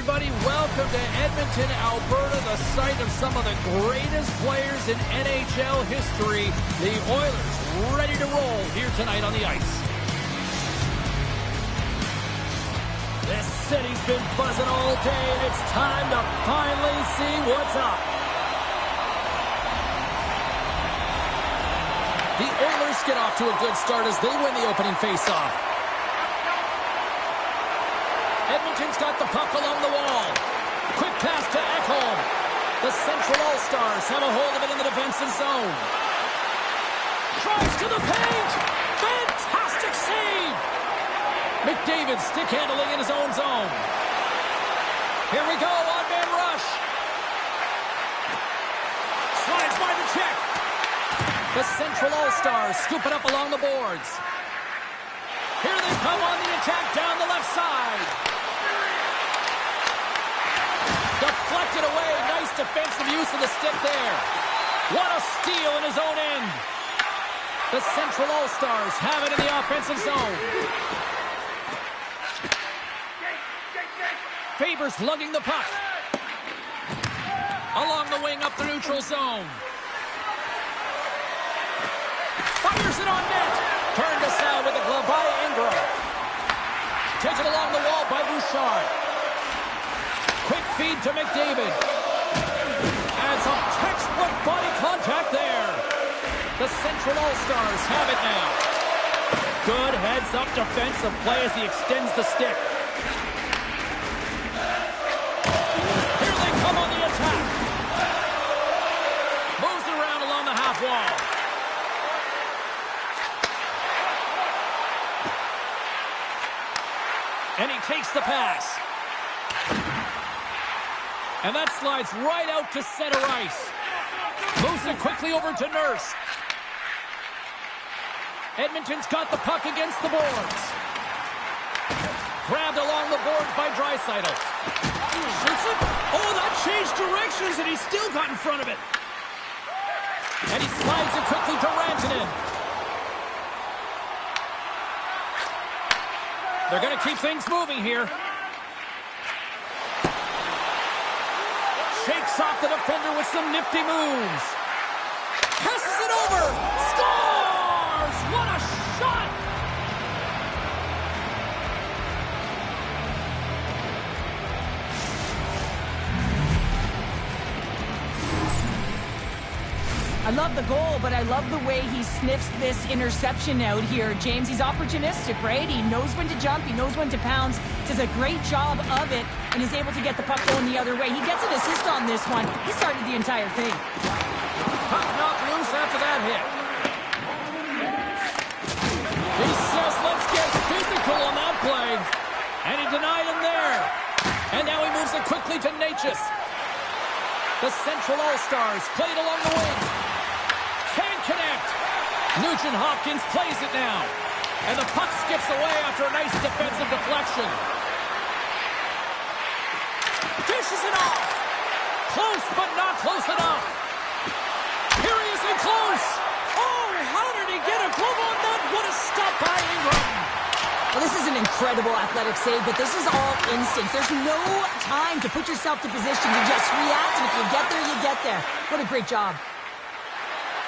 everybody. Welcome to Edmonton, Alberta, the site of some of the greatest players in NHL history. The Oilers ready to roll here tonight on the ice. This city's been buzzing all day, and it's time to finally see what's up. The Oilers get off to a good start as they win the opening faceoff. Edmonton's got the puck along the wall. Quick pass to Ekholm. The Central All-Stars have a hold of it in the defensive zone. Drives to the paint. Fantastic save. McDavid stick handling in his own zone. Here we go, on-man rush. Slides by the check. The Central All-Stars scoop it up along the boards. Here they come on the attack down the left side. Deflected away. Nice defensive use of the stick there. What a steal in his own end. The Central All-Stars have it in the offensive zone. Favors lugging the puck. Along the wing up the neutral zone. Fires it on net. Turned aside with the glove by Ingram. Taken along the wall by Bouchard. Quick feed to McDavid. And some textbook body contact there. The Central All-Stars have it now. Good heads-up defensive play as he extends the stick. Here they come on the attack. Moves it around along the half wall. And he takes the pass. And that slides right out to center ice. Moves it quickly over to Nurse. Edmonton's got the puck against the boards. Grabbed along the boards by Draisaitl. Shoots it. Oh, that changed directions, and he still got in front of it. And he slides it quickly to Rantanen. They're going to keep things moving here. Shakes off the defender with some nifty moves. Passes it over. Scores! What a shot! I love the goal, but I love the way he sniffs this interception out here, James. He's opportunistic, right? He knows when to jump, he knows when to pounce, does a great job of it, and is able to get the puck going the other way. He gets an assist on this one. He started the entire thing. Puck knocked loose after that hit. He says, let's get physical on that play. And he denied him there. And now he moves it quickly to Natchez. The Central All-Stars played along the wing. Can't connect. Nugent Hopkins plays it now. And the puck skips away after a nice defensive deflection. Dishes it off. Close, but not close enough. Here he is in close. Oh, how did he get a glove on that? What a stop by Ingram. Well, this is an incredible athletic save, but this is all instinct. There's no time to put yourself to position to just react, and if you get there, you get there. What a great job.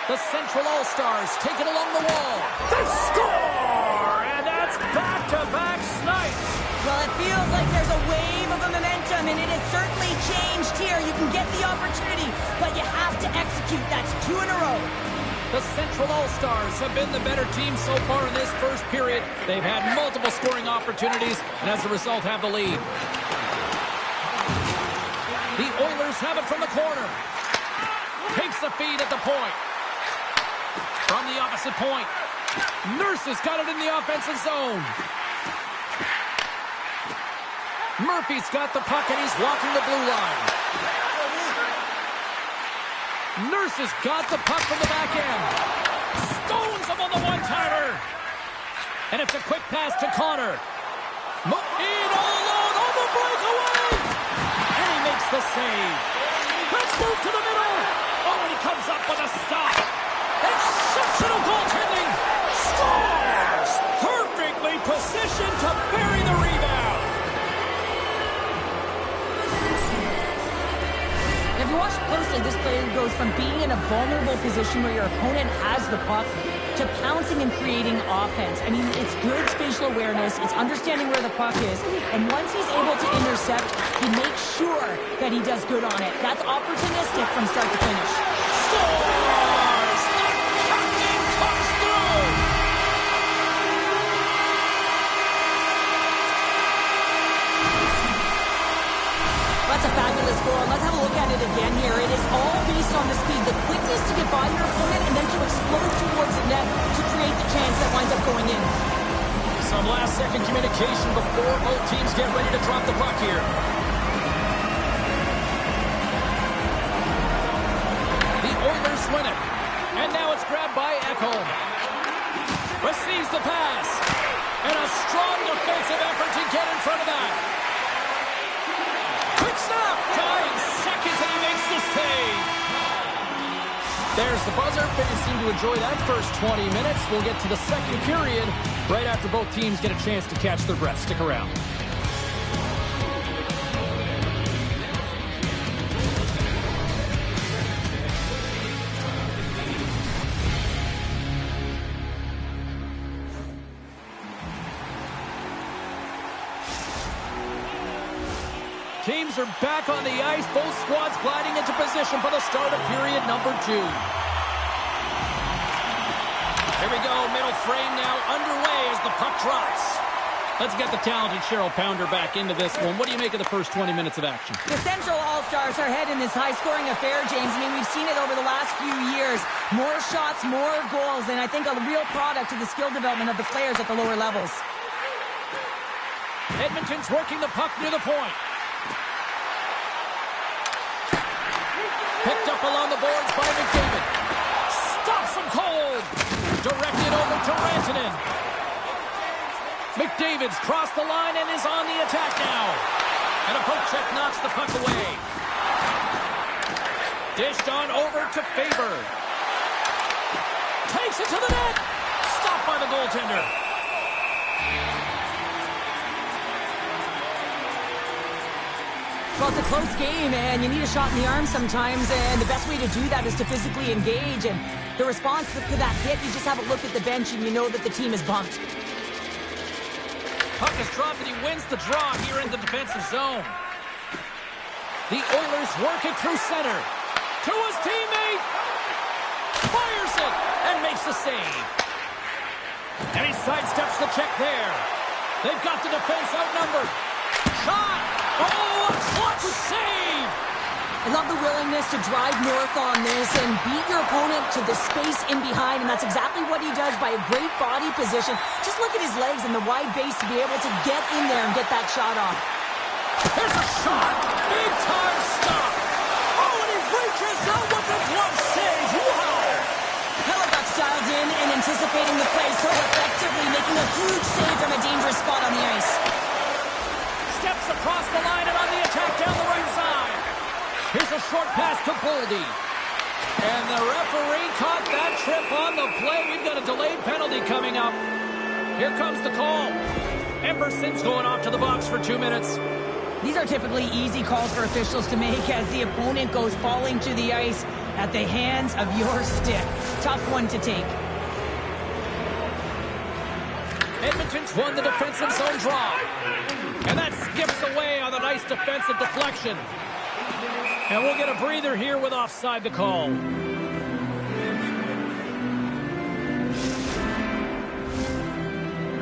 The Central All-Stars take it along the wall. They score! And that's back-to-back snipes. Well, it feels like there's a wave of momentum, and it has certainly changed here. You can get the opportunity, but you have to execute. That's 2 in a row. The Central All-Stars have been the better team so far in this first period. They've had multiple scoring opportunities, and as a result have the lead. The Oilers have it from the corner. Takes the feed at the point. From the opposite point. Nurse has got it in the offensive zone. Murphy's got the puck, and he's walking the blue line. Nurse has got the puck from the back end. Stones him on the one-timer. And it's a quick pass to Connor. In all alone on the breakaway. And he makes the save. Let's move to the middle. Oh, and he comes up with a stop. Exceptional goaltending. Scores. Perfectly positioned to bury the rebound. Honestly, this player goes from being in a vulnerable position where your opponent has the puck to pouncing and creating offense. I mean, it's good spatial awareness. It's understanding where the puck is. And once he's able to intercept, he makes sure that he does good on it. That's opportunistic from start to finish. Scores! The captain comes through! That's a fabulous goal. Let's have a look at it again here. It is all based on the speed, the quickness to get by your opponent and then to explode towards the net to create the chance that winds up going in. Some last-second communication before both teams get ready to drop the puck here. The Oilers win it. And now it's grabbed by Ekholm. Receives the pass. And a strong defensive effort to get in front of that. Quick snap! Dying seconds and he makes the save. There's the buzzer. Fans seem to enjoy that first 20 minutes. We'll get to the second period right after both teams get a chance to catch their breath. Stick around. Teams are back on the ice. Both squads gliding into position for the start of period number 2. Here we go. Middle frame now underway as the puck drops. Let's get the talented Cheryl Pounder back into this one. What do you make of the first 20 minutes of action? The Central All-Stars are heading this high-scoring affair, James. I mean, we've seen it over the last few years. More shots, more goals, and I think a real product of the skill development of the players at the lower levels. Edmonton's working the puck near the point. Picked up along the boards by McDavid. Stops him cold. Directed over to Rantanen. McDavid's crossed the line and is on the attack now. And a poke check knocks the puck away. Dished on over to Faber. Takes it to the net. Stopped by the goaltender. Well, it's a close game, and you need a shot in the arm sometimes, and the best way to do that is to physically engage, and the response to that hit, you just have a look at the bench, and you know that the team is bumped. Puck is dropped, and he wins the draw here in the defensive zone. The Oilers work it through center. To his teammate. Fires it, and makes the save. And he sidesteps the check there. They've got the defense outnumbered. Shot! Oh, a clutch save! I love the willingness to drive north on this and beat your opponent to the space in behind, and that's exactly what he does by a great body position. Just look at his legs and the wide base to be able to get in there and get that shot off. There's a shot! Big time stop! Oh, and he reaches out with the glove save! Wow! Hellebuyck's dialed in and anticipating the play so effectively, making a huge save from a dangerous spot on the ice. Steps across the line and on the attack down the right side. Here's a short pass to Boldy. And the referee caught that trip on the play. We've got a delayed penalty coming up. Here comes the call. Emberson's going off to the box for 2 minutes. These are typically easy calls for officials to make as the opponent goes falling to the ice at the hands of your stick. Tough one to take. Edmonton's won the defensive zone draw. And that skips away on a nice defensive deflection. And we'll get a breather here with offside the call.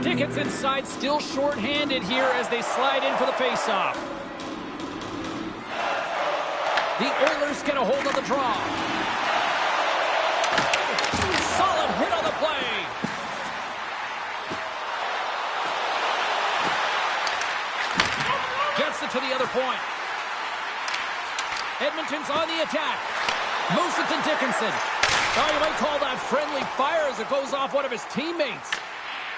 Tickets inside, still short-handed here as they slide in for the face-off. The Oilers get a hold of the draw. Solid hit on the play. Gets it to the other point. Edmonton's on the attack. Moves it to Dickinson. Oh, you might call that friendly fire as it goes off one of his teammates.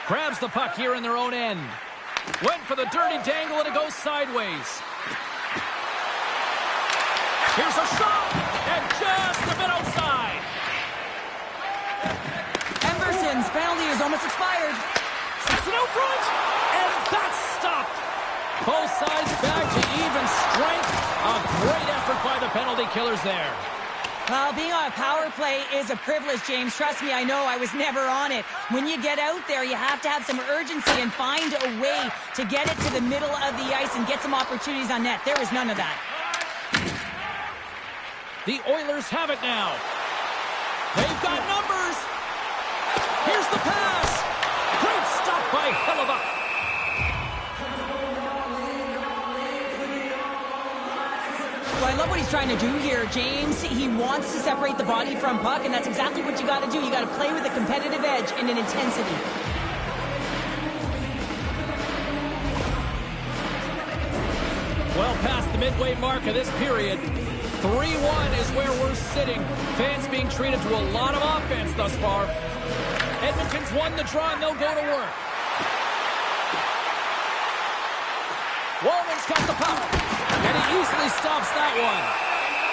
Grabs the puck here in their own end. Went for the dirty dangle and it goes sideways. Here's a shot. And just a bit outside. Emberson's penalty is almost expired. Sets it out front. And that's stopped. Both sides back to even strength. A great effort by the penalty killers there. Well, being on a power play is a privilege, James. Trust me, I know. I was never on it. When you get out there, you have to have some urgency and find a way to get it to the middle of the ice and get some opportunities on net. There was none of that. The Oilers have it now. They've got numbers. Here's the pass. Great stop by Hellebuyck. Well, I love what he's trying to do here, James. He wants to separate the body from puck, and that's exactly what you got to do. You got to play with a competitive edge and an intensity. Well past the midway mark of this period. 3-1 is where we're sitting. Fans being treated to a lot of offense thus far. Edmonton's won the draw, and they'll go to work. Wallman's got the puck. And he easily stops that one.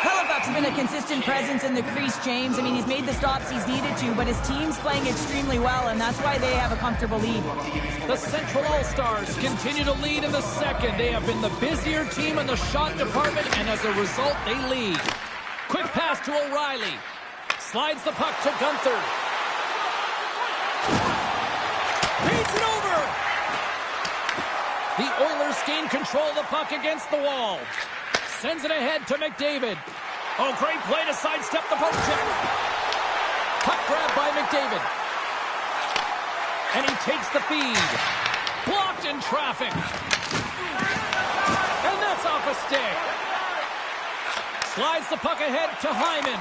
Hellebuyck's been a consistent presence in the crease, James. I mean, he's made the stops he's needed to, but his team's playing extremely well, and that's why they have a comfortable lead. The Central All-Stars continue to lead in the second. They have been the busier team in the shot department, and as a result, they lead. Quick pass to O'Reilly. Slides the puck to Gunther. Beats it over! The Oilers gain control of the puck against the wall. Sends it ahead to McDavid. Oh, great play to sidestep the poke check. Puck grab by McDavid. And he takes the feed. Blocked in traffic. And that's off a stick. Slides the puck ahead to Hyman.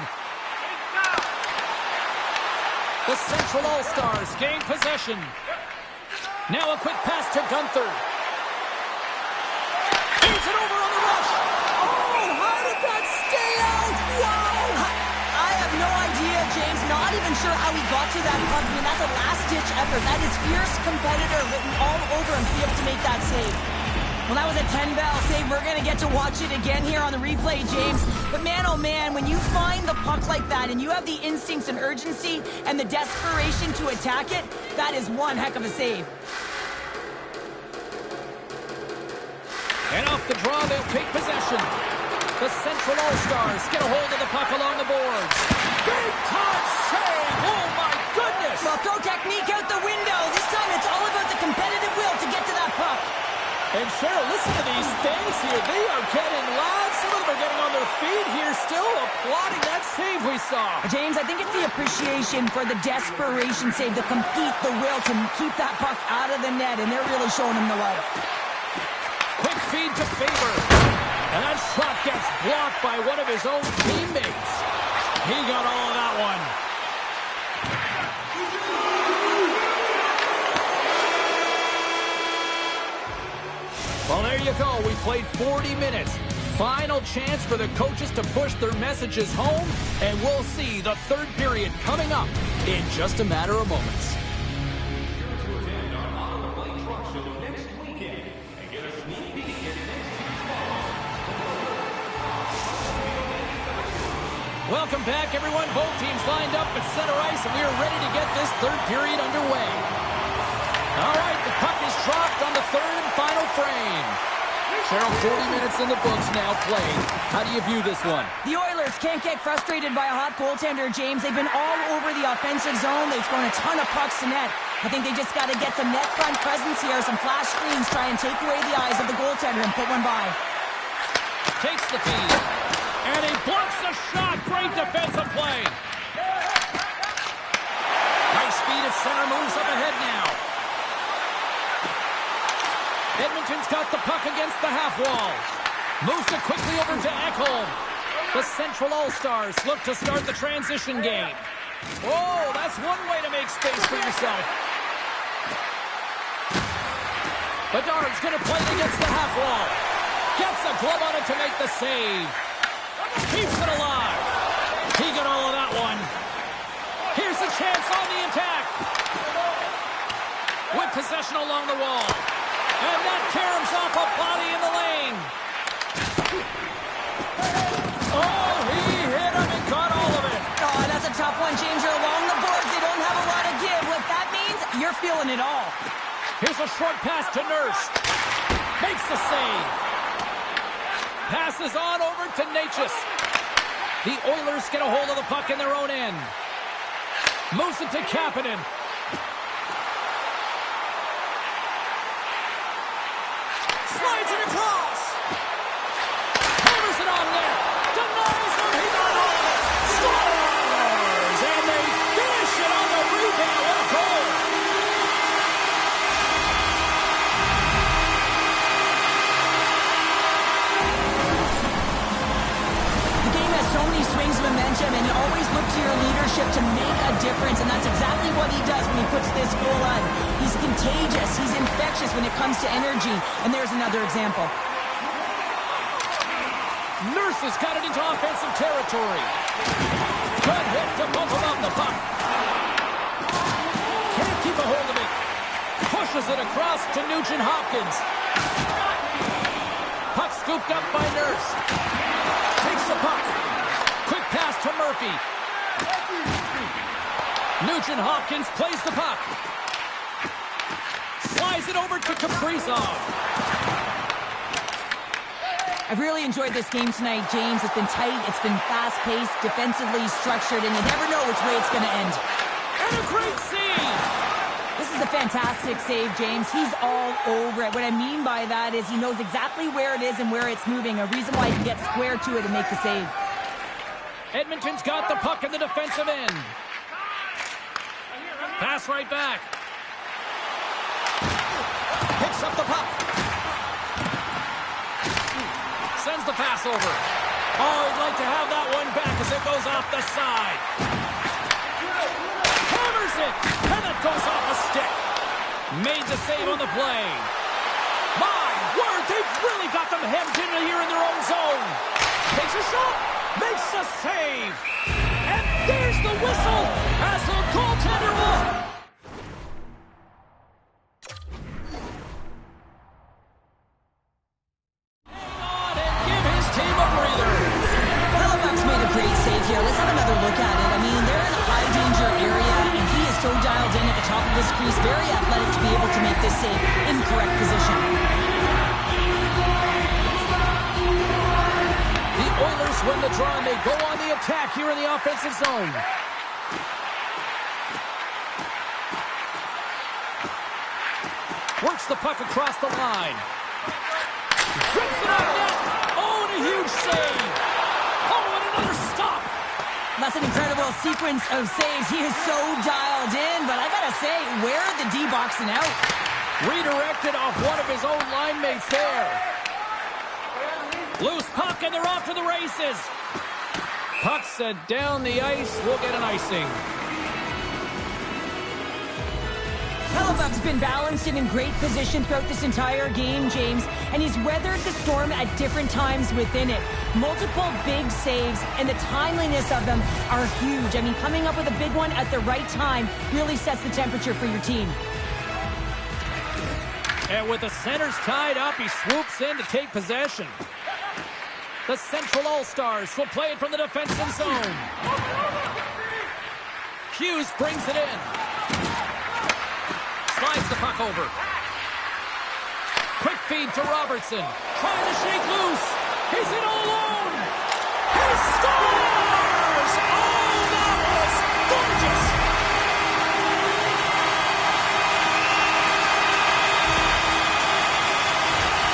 The Central All-Stars gain possession. Now a quick pass to Gunther. Beats it over on the rush. Oh, how did that stay out? Wow! I have no idea, James. Not even sure how he got to that puck. I mean, that's a last-ditch effort. That is fierce competitor written all over him to be able to make that save. Well, that was a 10-bell save. We're going to get to watch it again here on the replay, James. But man, oh man, when you find the puck like that and you have the instincts and urgency and the desperation to attack it, that is one heck of a save. And off the draw, they'll take possession. The Central All-Stars get a hold of the puck along the boards. Big-time save! Oh, my goodness! Well, throw technique out the window. This time it's all about the competitive will to get to that puck. And Cheryl, listen to these things here. They are getting loud. Some of them are getting on their feet here, still applauding that save we saw. James, I think it's the appreciation for the desperation save, the compete, the will to keep that puck out of the net, and they're really showing him the love. Quick feed to Faber. And that shot gets blocked by one of his own teammates. He got all of that one. Well, there you go. We played 40 minutes. Final chance for the coaches to push their messages home, and we'll see the third period coming up in just a matter of moments. Welcome back, everyone. Both teams lined up at center ice, and we are ready to get this third period underway. All right, the puck is dropped on the third and final frame. Cheryl, 40 minutes in the books now played. How do you view this one? The Oilers can't get frustrated by a hot goaltender, James. They've been all over the offensive zone. They've thrown a ton of pucks to net. I think they just got to get some net front presence here, some flash screens, try and take away the eyes of the goaltender and put one by. Takes the feed. And he blocks the shot. Great defensive play. Nice speed at center. Moves up ahead now. Edmonton's got the puck against the half wall. Moves it quickly over to Ekholm. The Central All-Stars look to start the transition game. Oh, that's one way to make space for yourself. Bedard's going to play it against the half wall. Gets a glove on it to make the save. Keeps it alive. He got all of that one. Here's a chance on the attack. With possession along the wall. And that caroms off a body in the lane. Oh, he hit him and got all of it. Oh, that's a tough one, James. You're along the boards. They don't have a lot of give. What that means, you're feeling it all. Here's a short pass to Nurse. Makes the save. Passes on over to Natchez. The Oilers get a hold of the puck in their own end. Moves it to Kapanen. Slides it across. Hammers it on net. Denies him. He got all of it. Scores! And they finish it on the rebound. What a goal! The game has so many swings of momentum, and you always look to your leadership to make a difference, and that's exactly what he does when he puts this goal on. He's contagious. He's infectious when it comes to energy, and there's another example. Nurse has got it into offensive territory. Good hit to bump him off the puck. Can't keep a hold of it. Pushes it across to Nugent-Hopkins. Puck scooped up by Nurse. Takes the puck. Quick pass to Murphy. Nugent-Hopkins plays the puck. Slides it over to Kaprizov. I've really enjoyed this game tonight, James. It's been tight, it's been fast-paced, defensively structured, and you never know which way it's going to end. And a great save! This is a fantastic save, James. He's all over it. What I mean by that is he knows exactly where it is and where it's moving, a reason why he can get square to it and make the save. Edmonton's got the puck in the defensive end. Pass right back. Picks up the puck. Sends the pass over. Oh, he'd like to have that one back as it goes off the side. Hammers it, and it goes off a stick. Made the save on the play. My word, they've really got them hemmed in here in their own zone. Takes a shot, makes a save. And there's the whistle as the goaltender will. Here, let's have another look at it. I mean, they're in a high-danger area, and he is so dialed in at the top of his crease, very athletic to be able to make this save in correct position. The Oilers win the draw, and they go on the attack here in the offensive zone. Works the puck across the line. Rips it up net. Oh, and a huge save. Oh, and another stop. That's an incredible sequence of saves. He is so dialed in, but I gotta say, where are the D-boxing out? Redirected off one of his own line mates there. Loose puck, and they're off to the races. Puck set down the ice. We'll get an icing. Hellebuyck's been balanced and in great position throughout this entire game, James, and he's weathered the storm at different times within it. Multiple big saves, and the timeliness of them are huge. I mean, coming up with a big one at the right time really sets the temperature for your team. And with the centers tied up, he swoops in to take possession. The Central All-Stars will play it from the defensive zone. Hughes brings it in. Slides the puck over. Quick feed to Robertson. Trying to shake loose. He's in all alone. He scores! Oh, that was gorgeous!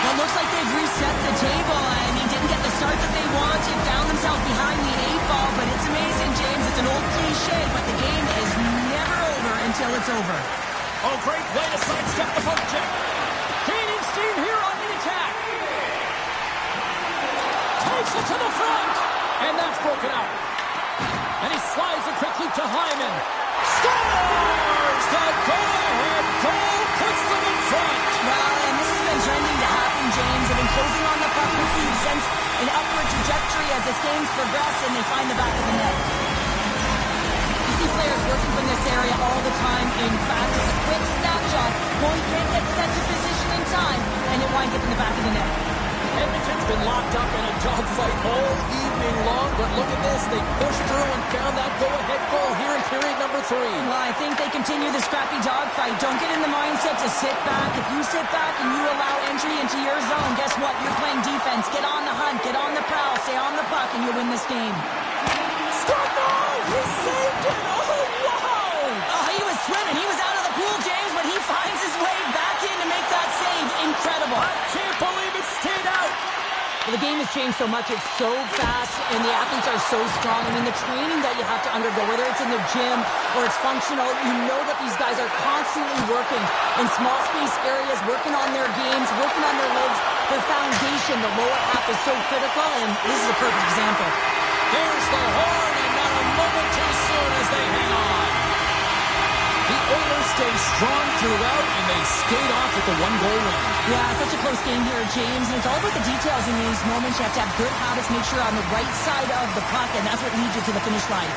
Well, it looks like they've reset the table. I mean, didn't get the start that they wanted. Found themselves behind the 8-ball, but it's amazing, James. It's an old cliche, but the game is never over until it's over. Oh, great way to sidestep the poke check. Gaining steam here on the attack. Takes it to the front. And that's broken out. And he slides it quickly to Hyman. Scores! The go-ahead goal puts them in front. Well, and this has been trending to happen, James. They've been closing on the puck quickly. You've sensed an upward trajectory as this game's progressed, and they find the back of the net. Players working from this area all the time. In fact, it's a quick snapshot. Goalie can't get set to position in time, and it winds up in the back of the net. Edmonton's been locked up in a dogfight all evening long, but look at this. They pushed through and found that go-ahead goal here in period number 3. Well, I think they continue the scrappy dogfight. Don't get in the mindset to sit back. If you sit back and you allow entry into your zone, guess what? You're playing defense. Get on the hunt. Get on the prowl. Stay on the puck, and you'll win this game. the game has changed so much. It's so fast, and the athletes are so strong. I mean, the training that you have to undergo, whether it's in the gym or it's functional, you know that these guys are constantly working in small space areas, working on their games, working on their legs. Their foundation, the lower half, is so critical, and this is a perfect example. There's the horn, and not a moment too soon as they hang on. The Oilers stay strong throughout, and they skate off with the one-goal win. Yeah, such a close game here, James, and it's all about the details in these moments. You have to have good habits, make sure you're on the right side of the puck, and that's what leads you to the finish line.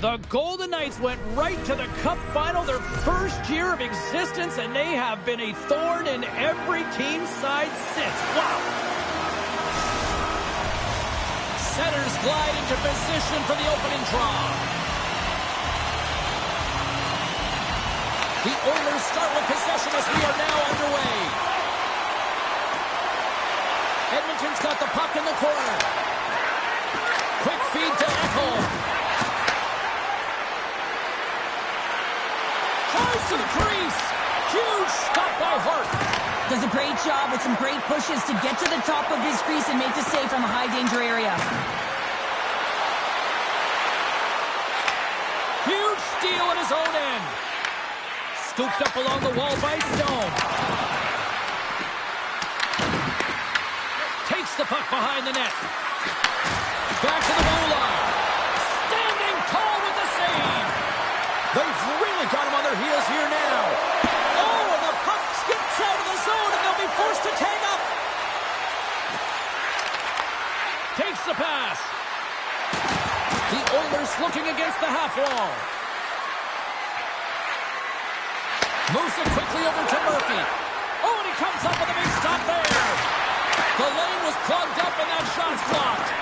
The Golden Knights went right to the Cup final, their first year of existence, and they have been a thorn in every team's side since. Wow! Centers glide into position for the opening draw. The Oilers start with possession as we are now underway. Edmonton's got the puck in the corner. Quick feed to Ekholm. Tries to the crease. Huge stop by Hart. Does a great job with some great pushes to get to the top of his crease and make the save from a high-danger area. Huge steal at his own end. Scooped up along the wall by Stone. Takes the puck behind the net. Back to the goal line. Standing tall with the save. They've really got him on their heels here now. Oh, and the puck skips out of the zone, and they'll be forced to tag up. Takes the pass. The Oilers looking against the half wall. Moves it quickly over to Murphy. Oh, and he comes up with a big stop there. The lane was plugged up, and that shot's blocked.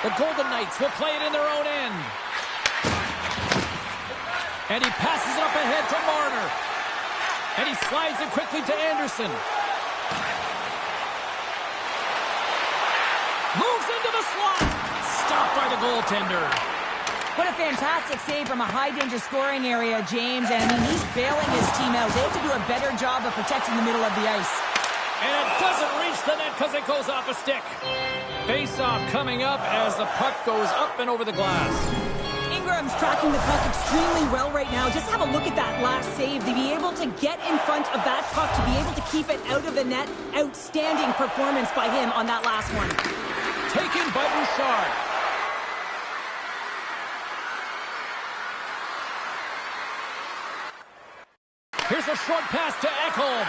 The Golden Knights will play it in their own end. And he passes it up ahead to Marner. And he slides it quickly to Anderson. Moves into the slot. Stopped by the goaltender. What a fantastic save from a high-danger scoring area, James. And I mean, he's bailing his team out. They have to do a better job of protecting the middle of the ice. And it doesn't reach the net because it goes off a stick. Face-off coming up as the puck goes up and over the glass. Ingram's tracking the puck extremely well right now. Just have a look at that last save. To be able to get in front of that puck, to be able to keep it out of the net, outstanding performance by him on that last one. Taken by Bouchard. Here's a short pass to Ekholm.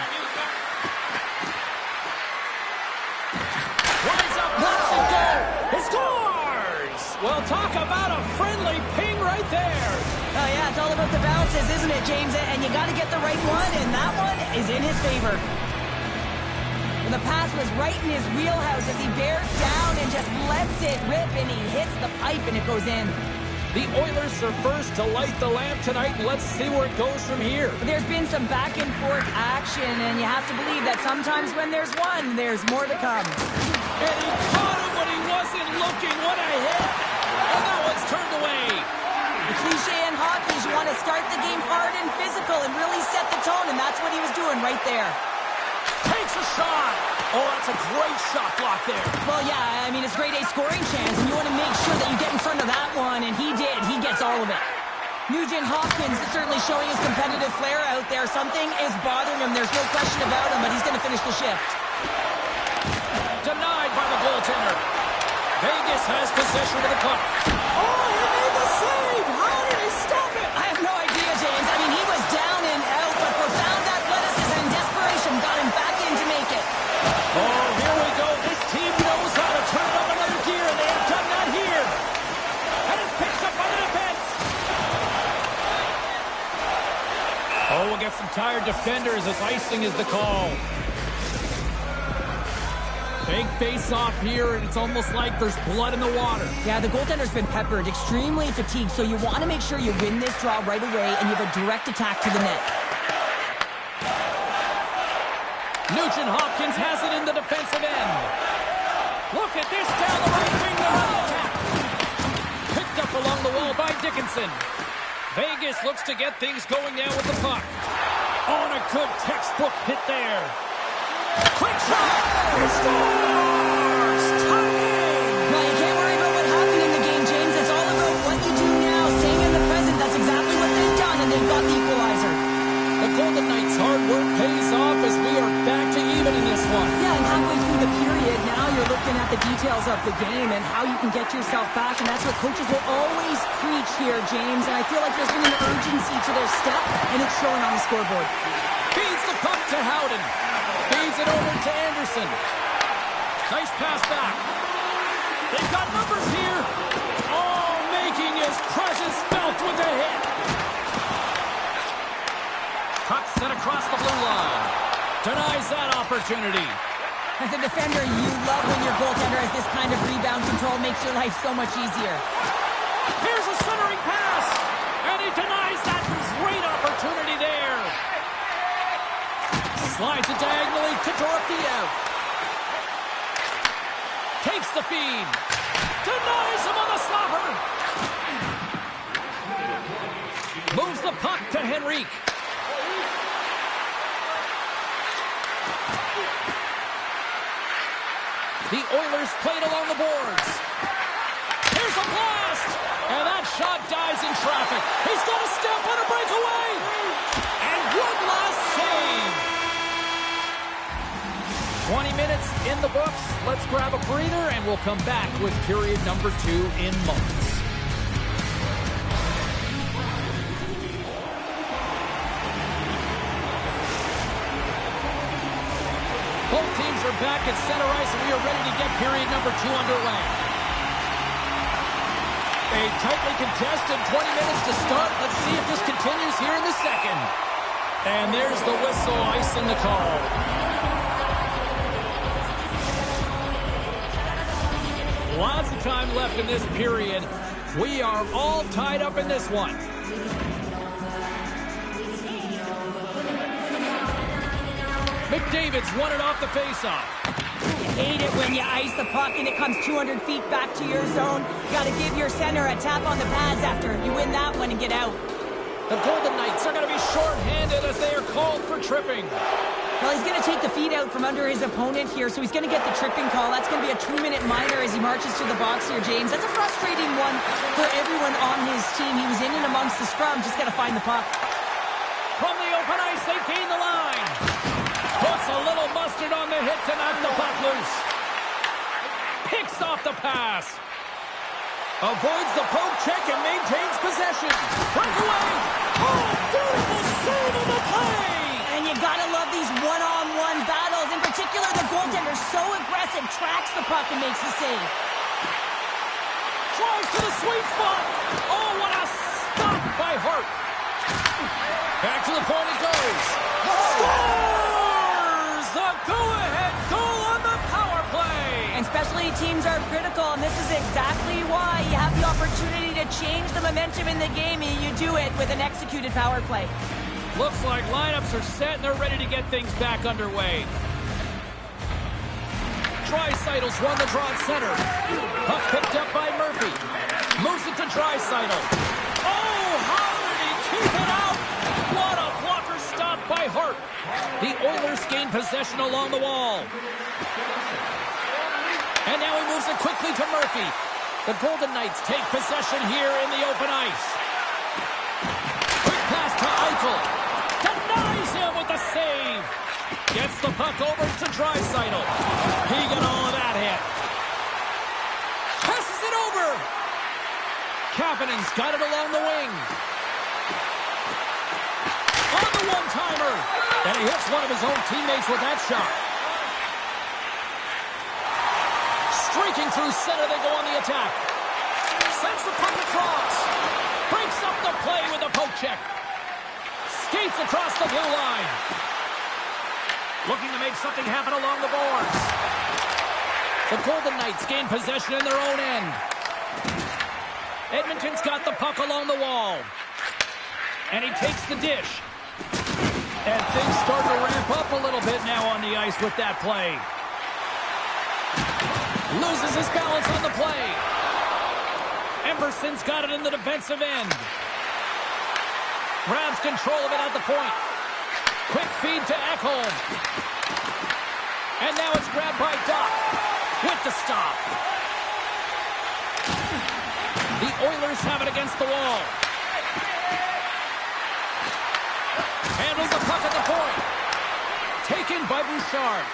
Rise up, lets it go. He scores! Well, talk about a friendly ping right there. Oh, yeah, it's all about the bounces, isn't it, James? And you got to get the right one, and that one is in his favor. And the pass was right in his wheelhouse as he bears down and just lets it rip, and he hits the pipe, and it goes in. The Oilers are first to light the lamp tonight. Let's see where it goes from here. There's been some back and forth action, and you have to believe that sometimes when there's one, there's more to come. And he caught him when he wasn't looking. What a hit. And that one's turned away. The cliche in hockey is you want to start the game hard and physical and really set the tone, and that's what he was doing right there. Takes a shot. Oh, that's a great shot block there. Well, yeah, I mean, it's grade A scoring chance, and you want to make sure that you get in front of that one, and he did. He gets all of it. Nugent Hopkins is certainly showing his competitive flair out there. Something is bothering him. There's no question about him, but he's going to finish the shift. Denied by the goaltender. Vegas has possession of the puck. Oh, he made the save. How did he stop it? I have no idea, James. I mean, he was down and out, but profound athleticism and desperation got him back in to make it. Oh, here we go. This team knows how to turn it up another gear, and they have done that here. And it's picked up by the defense. Oh, we'll get some tired defenders as icing is the call. Big face-off here, and it's almost like there's blood in the water. Yeah, the goaltender's been peppered, extremely fatigued, so you want to make sure you win this draw right away, and you have a direct attack to the net. Nugent Hopkins has it in the defensive end. Look at this down the right wing, the right attack. Picked up along the wall by Dickinson. Vegas looks to get things going now with the puck. On a good textbook hit there. Quick shot! He scores! Tying! Well, you can't worry about what happened in the game, James. It's all about what you do now, staying in the present. That's exactly what they've done, and they've got the equalizer. The Golden Knights' hard work pays off as we are back to even in this one. Yeah, and halfway through the period, now you're looking at the details of the game and how you can get yourself back, and that's what coaches will always preach here, James. And I feel like there's been an urgency to their step, and it's showing on the scoreboard. Feeds the puck to Howden. Feeds it over to Anderson. Nice pass back. They've got numbers here. Oh, making his presence felt with the hit. Puck sent across the blue line. Denies that opportunity. As a defender, you love when your goaltender has this kind of rebound control. Makes your life so much easier. Here's a centering pass. And he denies that great opportunity there. Slides it diagonally to Dorofeev. Takes the feed. Denies him on the slapper. Moves the puck to Henrique. The Oilers played along the boards. Here's a blast. And that shot dies in traffic. He's got a step on a breakaway. And one last save. 20 minutes in the books. Let's grab a breather, and we'll come back with period number 2 in moments. Both teams are back at center ice, and we are ready to get period number 2 underway. A tightly contested 20 minutes to start. Let's see if this continues here in the second. And there's the whistle, icing the call. Lots of time left in this period. We are all tied up in this one. McDavid's won it off the faceoff. You hate it when you ice the puck and it comes 200 feet back to your zone. You got to give your center a tap on the pads after you win that one and get out. The Golden Knights are going to be shorthanded as they are called for tripping. Well, he's going to take the feed out from under his opponent here, so he's going to get the tripping call. That's going to be a 2-minute minor as he marches to the box here, James. That's a frustrating one for everyone on his team. He was in and amongst the scrum, just got to find the puck. From the open ice, they gain the line. Puts a little mustard on the hit to knock the puck loose. Picks off the pass. Avoids the poke check and maintains possession. Breakaway. Oh, beautiful save of the play. And you gotta love these one-on-one battles. In particular, the goaltender so aggressive, tracks the puck and makes the save. Drives to the sweet spot. Oh, what a stop by Hart. Back to the point it goes. Scores! The go-ahead goal on the power play. And specialty teams are critical, and this is exactly why you have the opportunity to to change the momentum in the game, and you do it with an executed power play. Looks like lineups are set and they're ready to get things back underway. Draisaitl's won the draw at center. Puck picked up by Murphy. Moves it to Draisaitl. Oh, how did he keep it out? What a blocker stop by Hart. The Oilers gain possession along the wall. And now he moves it quickly to Murphy. The Golden Knights take possession here in the open ice. Quick pass to Eichel. Denies him with the save. Gets the puck over to Draisaitl. He got all of that hit. Passes it over. Kapanen's got it along the wing. On the one-timer. And he hits one of his own teammates with that shot. Streaking through center, they go on the attack. Sends the puck across. Breaks up the play with a poke check. Skates across the blue line. Looking to make something happen along the boards. The Golden Knights gain possession in their own end. Edmonton's got the puck along the wall. And he takes the dish. And things start to ramp up a little bit now on the ice with that play. Loses his balance on the play. Emerson's got it in the defensive end. Grabs control of it at the point. Quick feed to Ekholm. And now it's grabbed by Doc with the stop. The Oilers have it against the wall. Handles the puck at the point. Taken by Bouchard.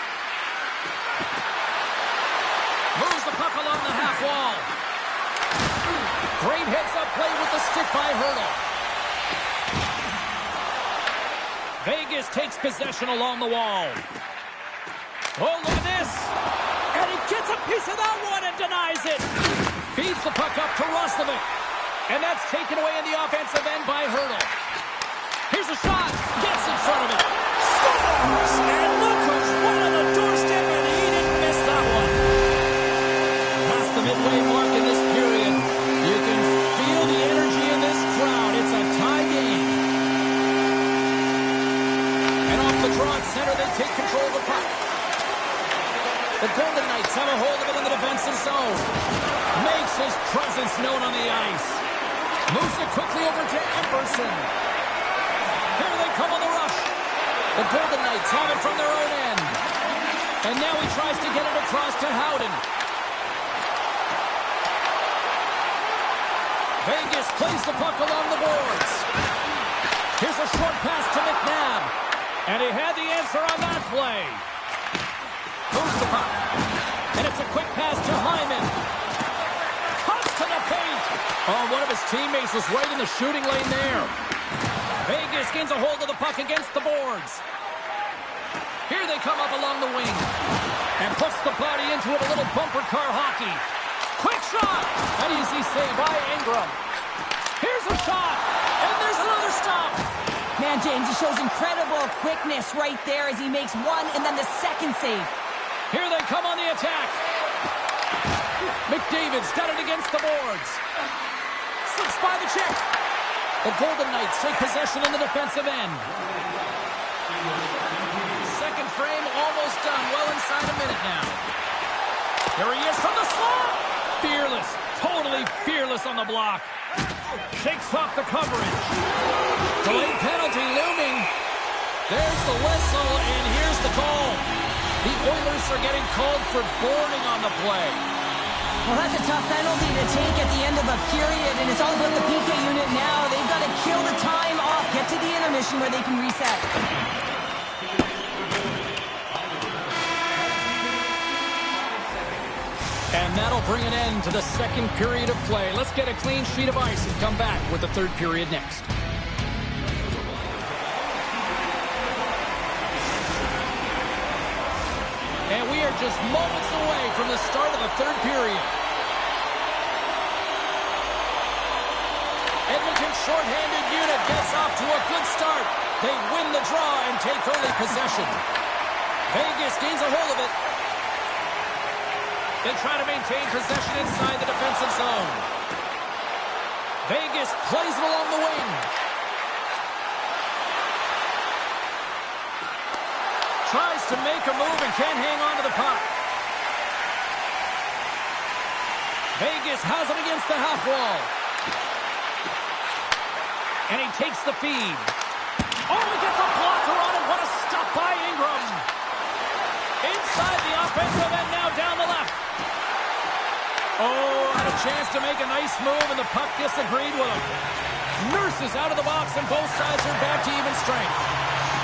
Moves the puck along the half wall. Great heads-up play with the stick by Hurdle. Vegas takes possession along the wall. Oh, look at this. And he gets a piece of that one and denies it. Feeds the puck up to Roslovic. And that's taken away in the offensive end by Hurdle. Here's a shot. Gets in front of it. Scores! And look who's right on the doorstep, and he didn't miss that one. Past the midway mark in this period. You can feel the energy in this crowd. It's a tie game. And off the draw at center, they take control of the puck. The Golden Knights have a hold of it in the defensive zone. Makes his presence known on the ice. Moves it quickly over to Emerson. Here they come on the rush. The Golden Knights have it from their own end. And now he tries to get it across to Howden. Vegas plays the puck along the boards. Here's a short pass to McNabb. And he had the answer on that play. Moves the puck. And it's a quick pass to Hyman. Cuts to the paint. Oh, one of his teammates was right in the shooting lane there. Vegas gains a hold of the puck against the boards. Here they come up along the wing. And puts the body into it, a little bumper car hockey. Quick shot. An easy save by Ingram. Here's a shot. And there's another stop. Man, James, he shows incredible quickness right there as he makes one and then the second save. Here they come on the attack. McDavid's got it against the boards. Slips by the check. The Golden Knights take possession in the defensive end. Second frame almost done. Well inside a minute now. Here he is from the slot. Fearless. Totally fearless on the block. Shakes off the coverage. Delayed penalty looming. There's the whistle, and here's the call. The Oilers are getting called for boarding on the play. Well, that's a tough penalty to take at the end of a period, and it's all about the PK unit now. They've got to kill the time off, get to the intermission where they can reset. And that'll bring an end to the second period of play. Let's get a clean sheet of ice and come back with the third period next. And we are just moments away from the start of the third period. Edmonton's shorthanded unit gets off to a good start. They win the draw and take early possession. Vegas gains a hold of it. They try to maintain possession inside the defensive zone. Vegas plays it along the wing. Tries to make a move and can't hang on to the puck. Vegas has him against the half wall. And he takes the feed. Oh, he gets a blocker on it. What a stop by Ingram. Inside the offensive end now down the left. Oh, had a chance to make a nice move, and the puck disagreed with him. Nurses out of the box, and both sides are back to even strength.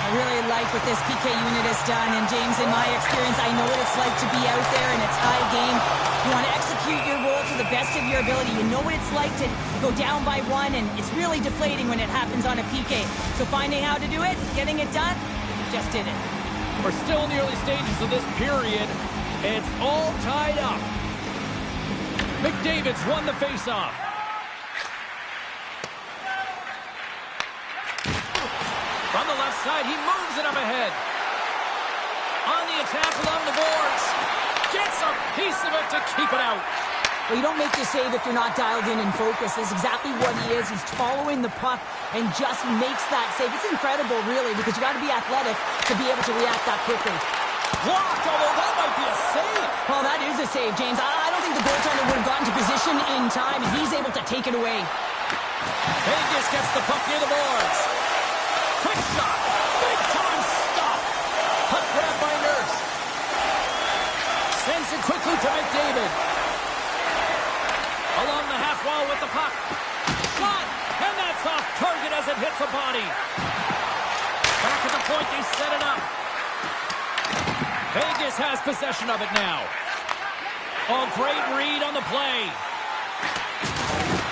I really like what this PK unit has done, and James, in my experience, I know what it's like to be out there in a tie game. You want to execute your role to the best of your ability. You know what it's like to go down by one, and it's really deflating when it happens on a PK. So finding how to do it, getting it done, just did it. We're still in the early stages of this period. It's all tied up. McDavid's won the faceoff. From the left side, he moves it up ahead. On the attack along the boards. Gets a piece of it to keep it out. Well, you don't make the save if you're not dialed in and focused. That's exactly what he is. He's following the puck and just makes that save. It's incredible, really, because you got to be athletic to be able to react that quickly. Blocked, although that might be a save. Well, that is a save, James. I don't think the goaltender would have gotten to position in time, and he's able to take it away. Vegas gets the puck near the boards. Quick shot. Big time stop. Puck grabbed by Nurse. Sends it quickly to McDavid. Along the half wall with the puck. Shot. And that's off target as it hits a body. Back at the point, they set it up. Vegas has possession of it now. Oh, great read on the play.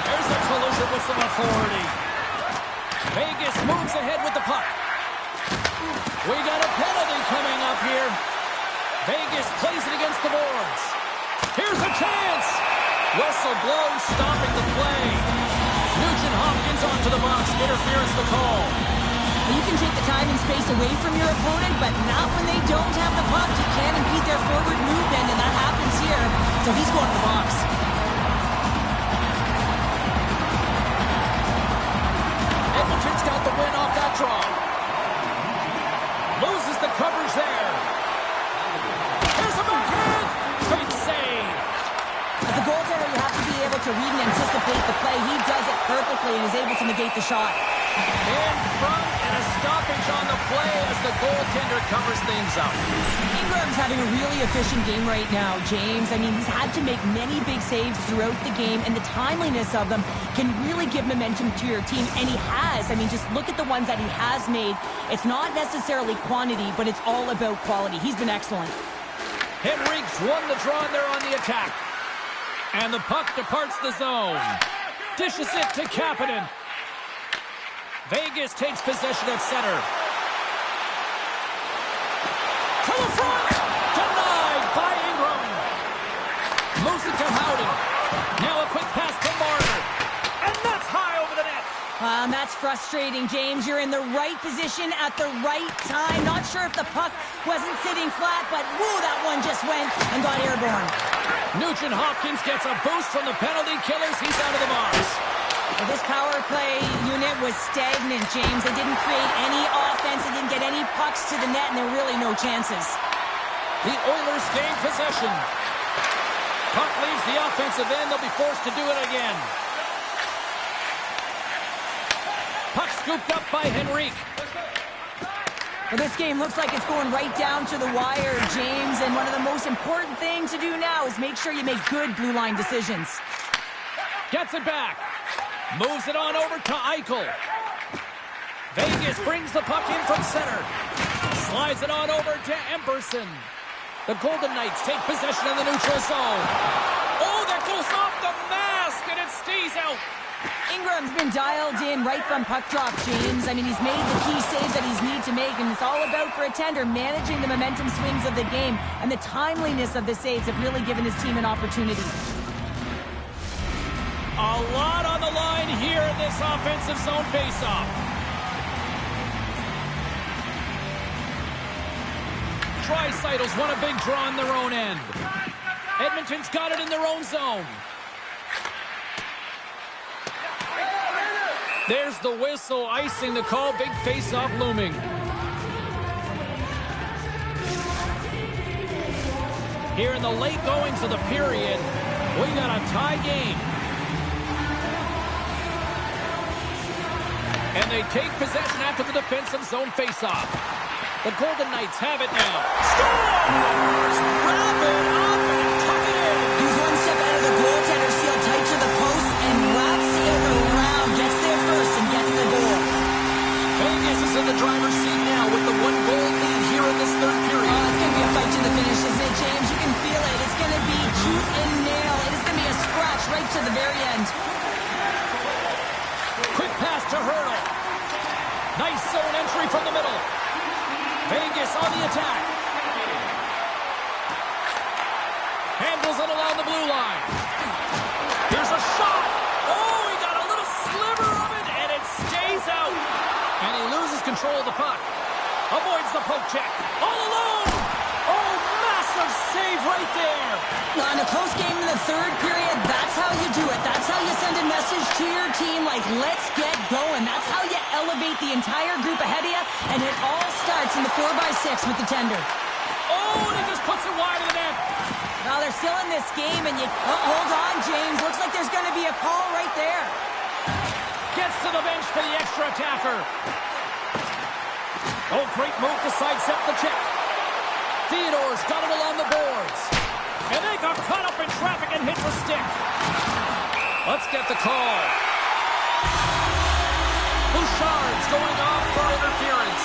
There's a collision with some authority. Vegas moves ahead with the puck. We got a penalty coming up here. Vegas plays it against the boards. Here's a chance. Whistle blows, stopping the play. Nugent Hopkins onto the box. Interference the call. You can take the time and space away from your opponent, but not when they don't have the puck. You can't impede their forward movement, and that happens here. So he's going to the box. Edmonton's got the win off that draw. Loses the coverage there. Here's a backhand. Great save. As a goaltender, you have to be able to read and anticipate the play. He does it perfectly and is able to negate the shot. In front and a stoppage on the play as the goaltender covers things up. Ingram's having a really efficient game right now, James. I mean, he's had to make many big saves throughout the game, and the timeliness of them can really give momentum to your team, and he has. I mean, just look at the ones that he has made. It's not necessarily quantity, but it's all about quality. He's been excellent. Henrique's won the draw there on the attack. And the puck departs the zone. Dishes it to Kapanen. Vegas takes possession at center. To the front! Denied by Ingram. Moves it to Howden. Now a quick pass to Marner. And that's high over the net. That's frustrating, James. You're in the right position at the right time. Not sure if the puck wasn't sitting flat, but whoa, that one just went and got airborne. Nugent Hopkins gets a boost from the penalty killers. He's out of the box. Well, this power play unit was stagnant, James. They didn't create any offense. They didn't get any pucks to the net, and there were really no chances. The Oilers gain possession. Puck leaves the offensive end. They'll be forced to do it again. Puck scooped up by Henrique. Well, this game looks like it's going right down to the wire, James. And one of the most important things to do now is make sure you make good blue line decisions. Gets it back. Moves it on over to Eichel. Vegas brings the puck in from center. Slides it on over to Emberson. The Golden Knights take possession in the neutral zone. Oh, that goes off the mask, and it stays out. Ingram's been dialed in right from puck drop, James. I mean, he's made the key saves that he's needed to make, and it's all about, for a tender, managing the momentum swings of the game, and the timeliness of the saves have really given his team an opportunity. A lot on the line here in this offensive zone faceoff. Tri-Cytles won a big draw in their own end. Edmonton's got it in their own zone. There's the whistle, icing the call. Big face-off looming. Here in the late goings of the period, we got a tie game. And they take possession after the defensive zone face-off. The Golden Knights have it now. Scores! Wrap it up and tuck it in. He's one step out of the goaltender, sealed tight to the post, and wraps it around. Gets there first and gets the goal. Vegas is in the driver's seat now with the 1-goal lead here in this third period. Oh, it's going to be a fight to the finish, isn't it, James? You can feel it. It's going to be tooth and nail. It is going to be a scratch right to the very end. Quick pass to Hurdle. Nice zone entry from the middle. Vegas on the attack. Handles it along the blue line. Here's a shot. Oh, he got a little sliver of it, and it stays out. And he loses control of the puck. Avoids the poke check. All alone. Oh, massive save right there. Now, in a close game in the third period, that's how you do it. That's how you send a message to your team like, let's get going. That's how you elevate the entire group ahead of you, and it all starts in the 4x6 with the tender. Oh, and he just puts it wide of the net. Now, they're still in this game, and you... Oh, hold on, James. Looks like there's going to be a call right there. Gets to the bench for the extra attacker. Oh, great move to sidestep the check. Theodore's got it along the boards. And they got caught up in traffic and hits a stick. Let's get the call. Bouchard's going off for interference.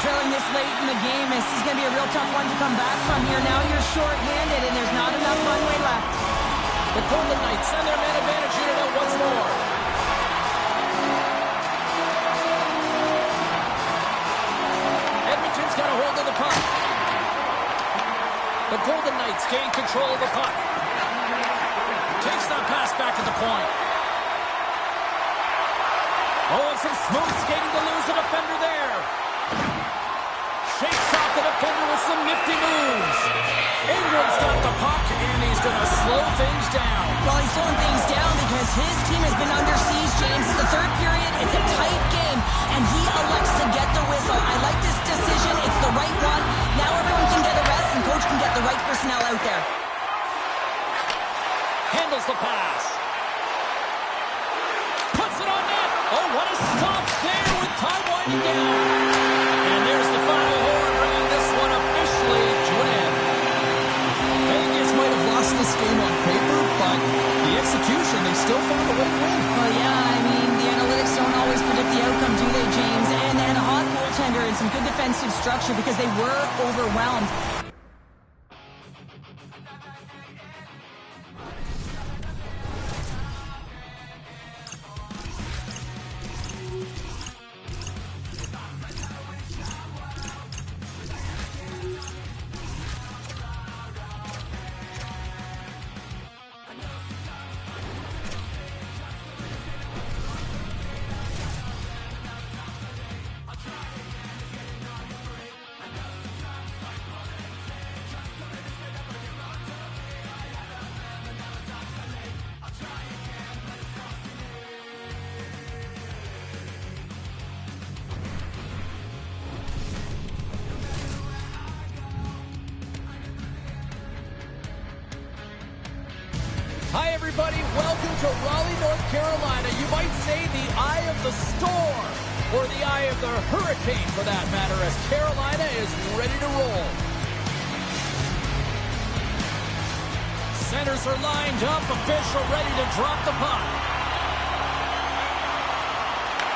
Trailing this late in the game, this is going to be a real tough one to come back from here. Now you're short-handed, and there's not enough runway left. The Golden Knights send their man advantage unit out once more. Edmonton's got a hold of the puck. The Golden Knights gain control of the puck. Takes that pass back at the point. Oh, and some smooth skating to lose a defender there. Shakes off the defender with some nifty moves. Ingram's got the puck, and he's going to slow things down. Well, he's slowing things down because his team has been under siege, James. It's the third period. It's a tight game, and he elects to get the whistle. I like this decision. It's the right one. Now everyone can get a rest, and coach can get the right personnel out there. Handles the pass. Puts it on net. Oh, what a stop there with time winding down. And there's the final horn, bringing this one officially to an end. Vegas might have lost this game on paper, but the execution, they still found a way to win. Well, yeah, I mean, the analytics don't always predict the outcome, do they, James? And they had a hot goaltender and some good defensive structure because they were overwhelmed. Hi, everybody. Welcome to Raleigh, North Carolina. You might say the eye of the storm, or the eye of the hurricane, for that matter, as Carolina is ready to roll. Centers are lined up, official ready to drop the puck.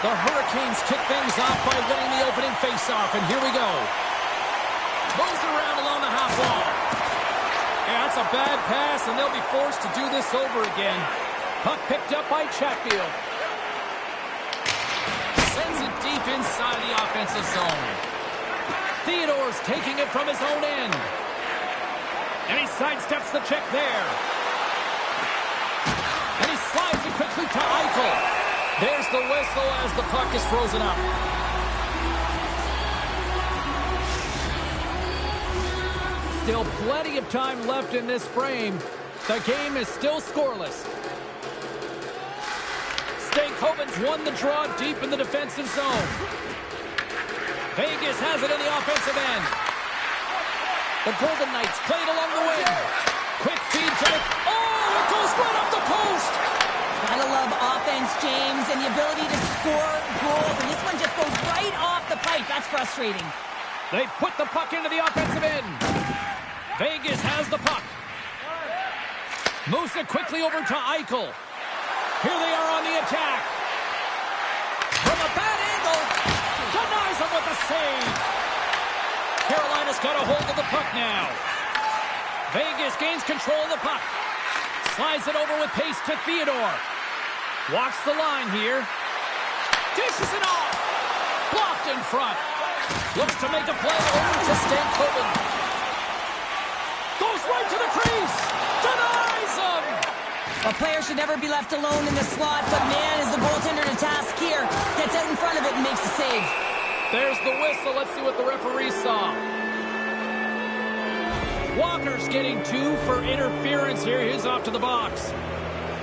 The Hurricanes kick things off by winning the opening faceoff, and here we go. Moves it around along the half wall. Yeah, that's a bad pass, and they'll be forced to do this over again. Puck picked up by Chatfield. Sends it deep inside the offensive zone. Theodore's taking it from his own end. And he sidesteps the check there. And he slides it quickly to Eichel. There's the whistle as the puck is frozen up. Still plenty of time left in this frame. The game is still scoreless. Stay Coben's won the draw deep in the defensive zone. Vegas has it in the offensive end. The Golden Knights played along the wing. Quick feed to the... Oh, it goes right up the post! Gotta love offense, James, and the ability to score goals. And this one just goes right off the pipe. That's frustrating. They put the puck into the offensive end. Vegas has the puck. Moves it quickly over to Eichel. Here they are on the attack. From a bad angle. Denies him with the save. Carolina's got a hold of the puck now. Vegas gains control of the puck. Slides it over with pace to Theodore. Walks the line here. Dishes it off. Blocked in front. Looks to make a play over to Stankoven. Goes right to the crease. Denies him. A player should never be left alone in the slot, but man, is the goaltender to task here. Gets out in front of it and makes the save. There's the whistle. Let's see what the referee saw. Walker's getting 2 for interference here. He's off to the box.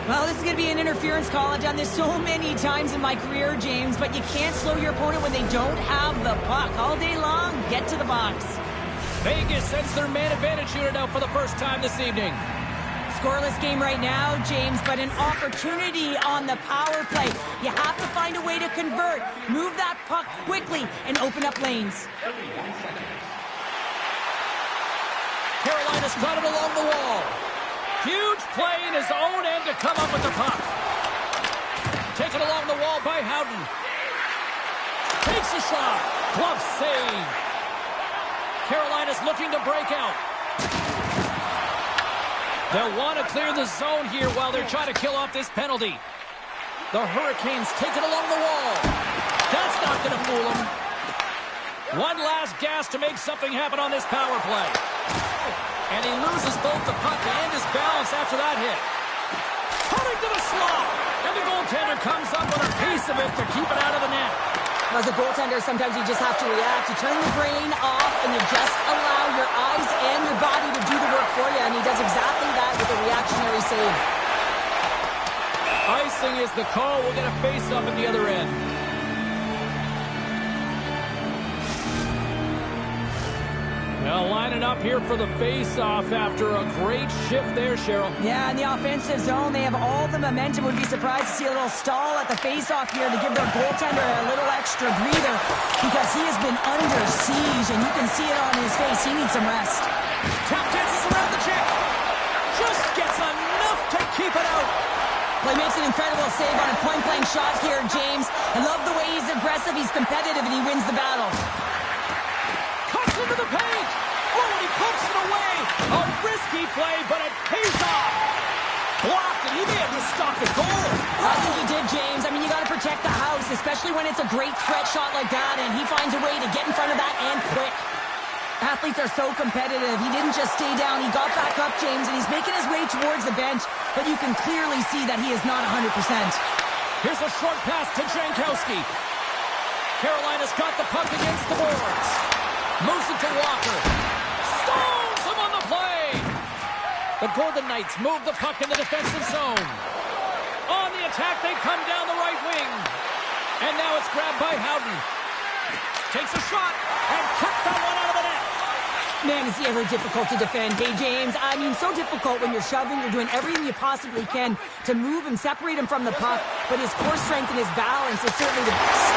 Well, this is going to be an interference call. I've done this so many times in my career, James, but you can't slow your opponent when they don't have the puck. All day long, get to the box. Vegas sends their man advantage unit out for the first time this evening. Scoreless game right now, James, but an opportunity on the power play. You have to find a way to convert. Move that puck quickly and open up lanes. Carolina's got it along the wall. Huge play in his own end to come up with the puck. Taken along the wall by Howden. Takes a shot. Glove save. Carolina's looking to break out. They'll want to clear the zone here while they're trying to kill off this penalty. The Hurricanes take it along the wall. That's not going to fool them. One last gas to make something happen on this power play. And he loses both the puck and his balance after that hit. Cutting to the slot. And the goaltender comes up with a piece of it to keep it out of the net. As a goaltender, sometimes you just have to react. You turn the brain off and you just allow your eyes and your body to do the work for you. And he does exactly that with a reactionary save. Icing is the call. We'll get a face-up at the other end. Now lining up here for the face-off after a great shift there, Cheryl. Yeah, in the offensive zone, they have all the momentum. Would be surprised to see a little stall at the face-off here to give their goaltender a little extra breather because he has been under siege, and you can see it on his face. He needs some rest. Tap dances around the check. Just gets enough to keep it out. Well, he makes an incredible save on a point-blank shot here, James. I love the way he's aggressive, he's competitive, and he wins the battle. Cuts into the paint. Oh, and he pokes it away. A risky play, but it pays off. Blocked, and he may have just stopped the goal. I think he did, James. I mean, you got to protect the house, especially when it's a great threat shot like that, and he finds a way to get in front of that and quick. Athletes are so competitive. He didn't just stay down. He got back up, James, and he's making his way towards the bench, but you can clearly see that he is not 100%. Here's a short pass to Jankowski. Carolina's got the puck against the boards. Moves it to Walker. Stones him on the play. The Golden Knights move the puck in the defensive zone. On the attack, they come down the right wing. And now it's grabbed by Howden. Takes a shot and kicked that one out of the net. Man, is he ever difficult to defend. Hey, James, I mean, so difficult when you're shoving. You're doing everything you possibly can to move and separate him from the puck. But his core strength and his balance is certainly the best.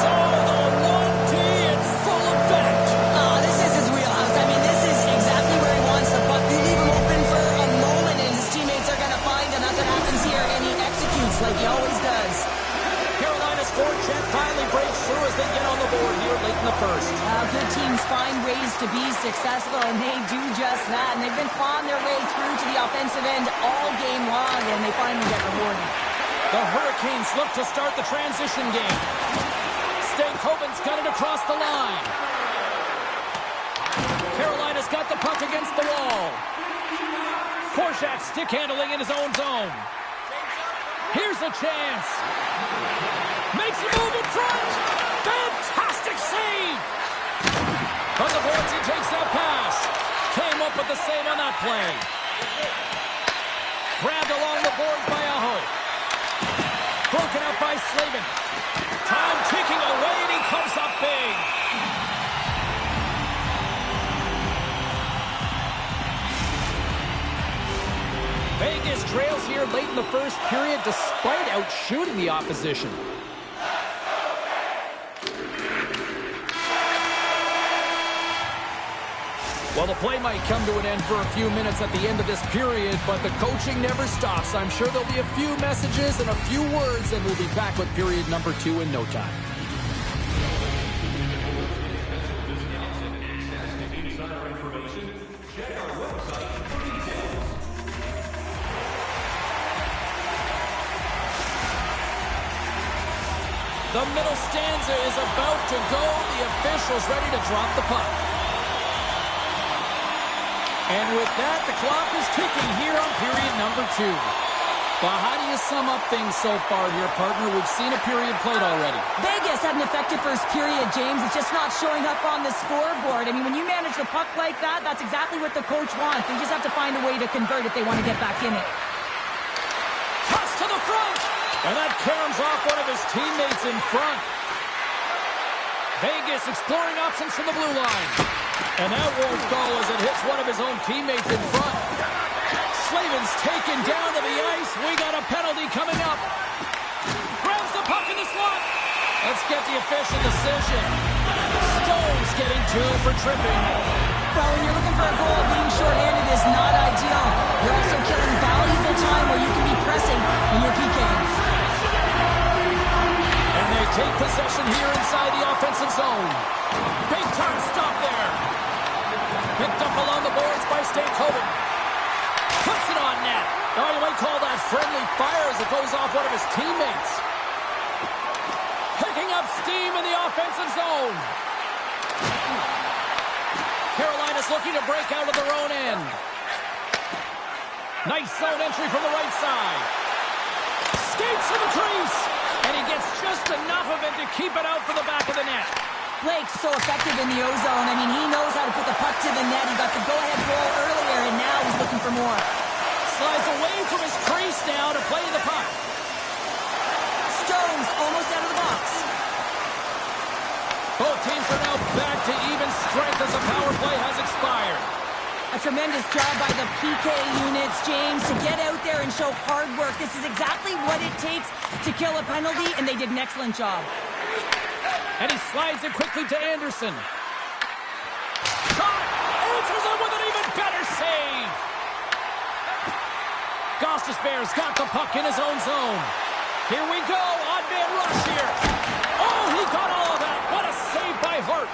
So the 1T in full effect. Oh, this is his wheelhouse. I mean, this is exactly where he wants the puck. You leave him open for a moment, and his teammates are going to find him. That's what happens here, and he executes like he always does. Carolina's forecheck finally breaks through as they get on the board here late in the first. Good teams find ways to be successful, and they do just that. And they've been clawing their way through to the offensive end all game long, and they finally get rewarded. The Hurricanes look to start the transition game. Stankoven's got it across the line. Carolina's got the puck against the wall. Korczak stick handling in his own zone. Here's a chance. Makes a move in front. Fantastic save. From the boards, he takes that pass. Came up with the save on that play. Grabbed along the boards by Aho. Slavin. Time ticking away, and he comes up big. Vegas trails here late in the first period despite outshooting the opposition. Well, the play might come to an end for a few minutes at the end of this period, but the coaching never stops. I'm sure there'll be a few messages and a few words, and we'll be back with period number 2 in no time. The middle stanza is about to go. The official's ready to drop the puck. And with that, the clock is ticking here on period number 2. Well, how do you sum up things so far here, partner? We've seen a period played already. Vegas had an effective first period, James. It's just not showing up on the scoreboard. I mean, when you manage the puck like that, that's exactly what the coach wants. They just have to find a way to convert if they want to get back in it. Toss to the front! And that caroms off one of his teammates in front. Vegas exploring options from the blue line. And that won't go as it hits one of his own teammates in front. Slavin's taken down to the ice. We got a penalty coming up. Grabs the puck in the slot. Let's get the official decision. Stone's getting 2 for tripping. Well, when you're looking for a goal, being shorthanded is not ideal. You're also killing valuable time where you can be pressing in your PK. And they take possession here inside the offensive zone. Big time stop there. Picked up along the boards by Stankoven. Puts it on net. Oh, you might call that friendly fire as it goes off one of his teammates. Picking up steam in the offensive zone. Carolina's looking to break out of their own end. Nice zone entry from the right side. Skates to the crease. And he gets just enough of it to keep it out for the back of the net. Blake's so effective in the O-zone. I mean, he knows how to put the puck to the net. He got the go-ahead goal earlier, and now he's looking for more. Slides away from his crease now to play the puck. Stone's almost out of the box. Both teams are now back to even strength as the power play has expired. A tremendous job by the PK units, James, to get out there and show hard work. This is exactly what it takes to kill a penalty, and they did an excellent job. And he slides it quickly to Anderson. Shot! Answers it with an even better save! Gostisbehere's got the puck in his own zone. Here we go, odd man rush here. Oh, he got all of that. What a save by Hart.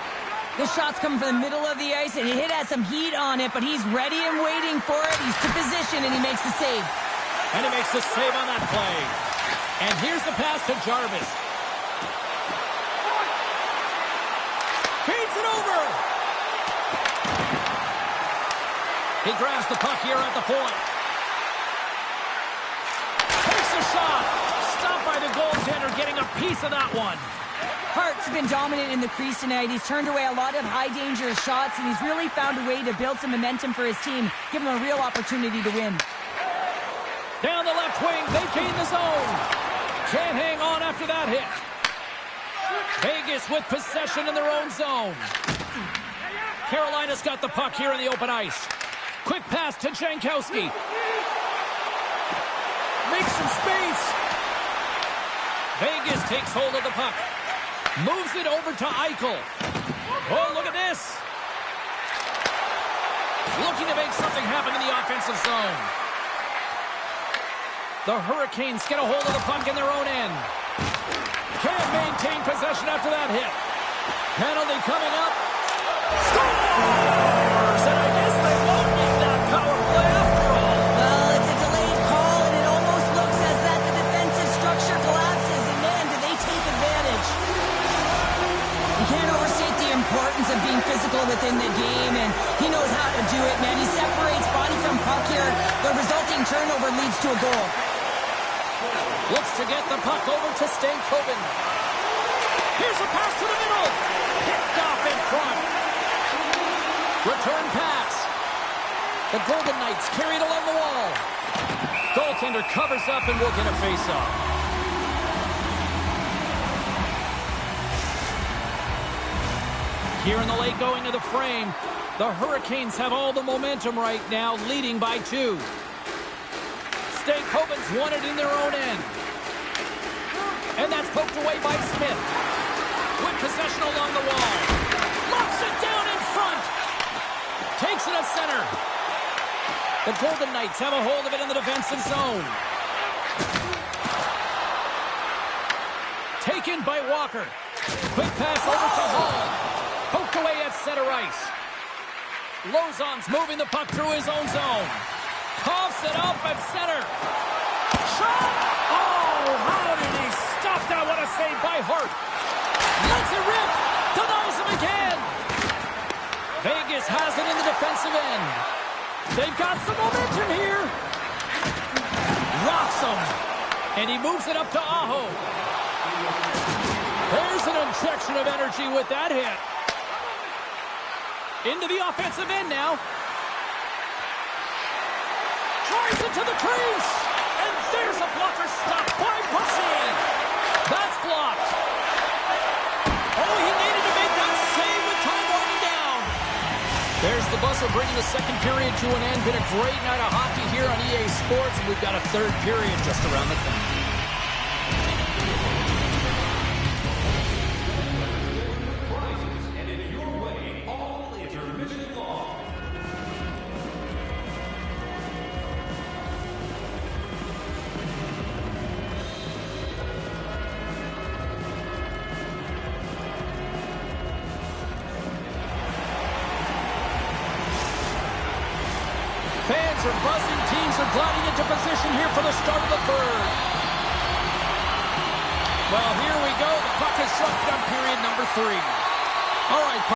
The shot's coming from the middle of the ice, and he has some heat on it, but he's ready and waiting for it. He's to position, and he makes the save. And he makes the save on that play. And here's the pass to Jarvis. Feeds it over. He grabs the puck here at the point. Takes a shot. Stopped by the goaltender, getting a piece of that one. Hart's been dominant in the crease tonight. He's turned away a lot of high-danger shots, and he's really found a way to build some momentum for his team, give him a real opportunity to win. Down the left wing, they gain the zone. Can't hang on after that hit. Vegas with possession in their own zone. Carolina's got the puck here in the open ice. Quick pass to Jankowski. Makes some space. Vegas takes hold of the puck. Moves it over to Eichel. Oh, look at this. Looking to make something happen in the offensive zone. The Hurricanes get a hold of the puck in their own end. Can't maintain possession after that hit. Penalty coming up. Scores! And I guess they won't make that power play after all. Well, it's a delayed call, and it almost looks as that the defensive structure collapses, and man, do they take advantage. You can't overstate the importance of being physical within the game, and he knows how to do it, man. He separates body from puck here. The resulting turnover leads to a goal. Looks to get the puck over to Stankoven. Here's a pass to the middle. Picked off in front. Return pass. The Golden Knights carried along the wall. Goaltender covers up and will get a face-off. Here in the late going of the frame, the Hurricanes have all the momentum right now, leading by 2. St. Coban's won it in their own end. And that's poked away by Smith. With possession along the wall. Locks it down in front. Takes it at center. The Golden Knights have a hold of it in the defensive zone. Taken by Walker. Quick pass over to Hall. Poked away at center ice. Lozon's moving the puck through his own zone. Coughs it up at center. Shot! Oh, how did he stop that? What a save by Hart. Lets it rip. Denies him again. Vegas has it in the defensive end. They've got some momentum here. Rocks him. And he moves it up to Aho. There's an injection of energy with that hit. Into the offensive end now. Drives it to the crease. And there's a blocker stop by Bussey. That's blocked. Oh, he needed to make that save with time running down. There's the buzzer bringing the second period to an end. Been a great night of hockey here on EA Sports. And we've got a third period just around the corner. Fans are buzzing. Teams are gliding into position here for the start of the third. Well, here we go. The puck is shoved on period number 3. All right.